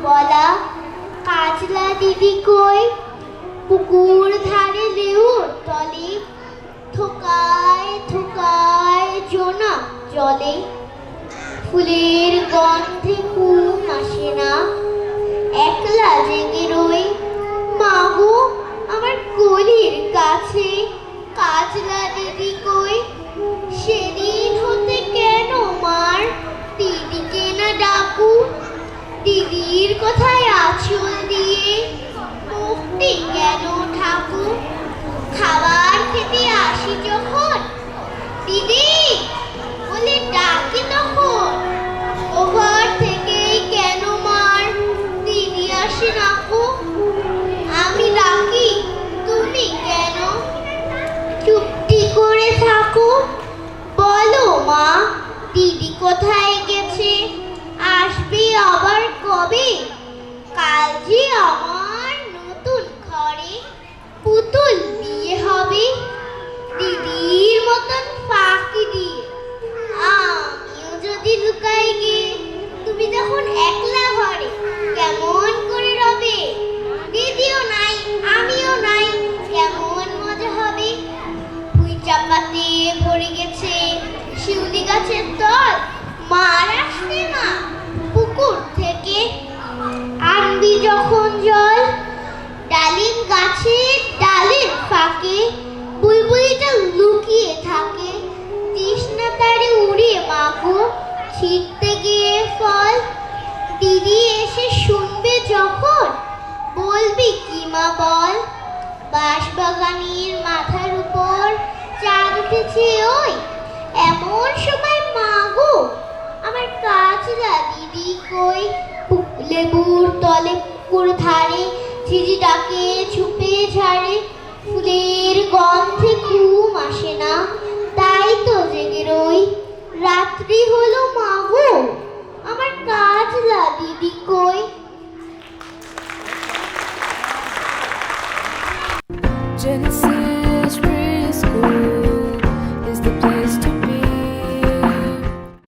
বলা, কাজলা দিদি কই? পুকুর ধারে লেউর তলে থোকায় থোকায় জোনাক জলে। ফুলের গন্ধে ঘুম আসে না, একলা জেগে রই। মাগো আমার গলির কাছে কাজলা দিদি কই? সেদিন হতে কেন মার দিদিকে না ডাকু? দিদির কথায় আঁচল দিয়ে মুক্তি কেন ঠাকুর? খাবার খেতে আসি যখন দিদি বলে ডাকি তখন ও ঘর থেকেই কেন মার দিদি আসে নাকু? আমি ডাকি তুমি কেন চুপটি করে থাকো? বলো মা দিদি কোথায় গেছে? আসবে আবার কবে? কাল যে আমার নতুন ঘরে পুতুল বিয়ে হবে, দিদির মতন ফাঁকি দিয়ে আমিও যদি লুকাই গে। তুমি যখন একলা ঘরে কেমন করে রবে? দিদিও নাই আমিও নাই, কেমন মজা হবে। পুঁই চাপাতে ভরে গেছে শিউলি গাছের তল, মার আসবে মা পুকুর থেকে আনবি যখন জল। ডালিম গাছের ডালের ফাঁকে বুলবুলিটা লুকিয়ে থাকে, তৃষ্ণা তারে উড়ে মাগো ছিঁড়তে গিয়ে ফল। দিদি এসে শুনবে যখন বলবি কি মা বল? বাঁশবাগানের মাথার উপর চাঁদ উঠেছে ওই এমন সময় মাগো আমার কাজলা দিদি কই? লেবুর তলে পুকুর ধারে ঝিঝি ডাকে ছুপে ঝাড়ে। ফুলের গন্ধে ঘুম আসে না, তাই তো জেগে রই। রাত্রি হলো মাগো আমার কাজলা দিদি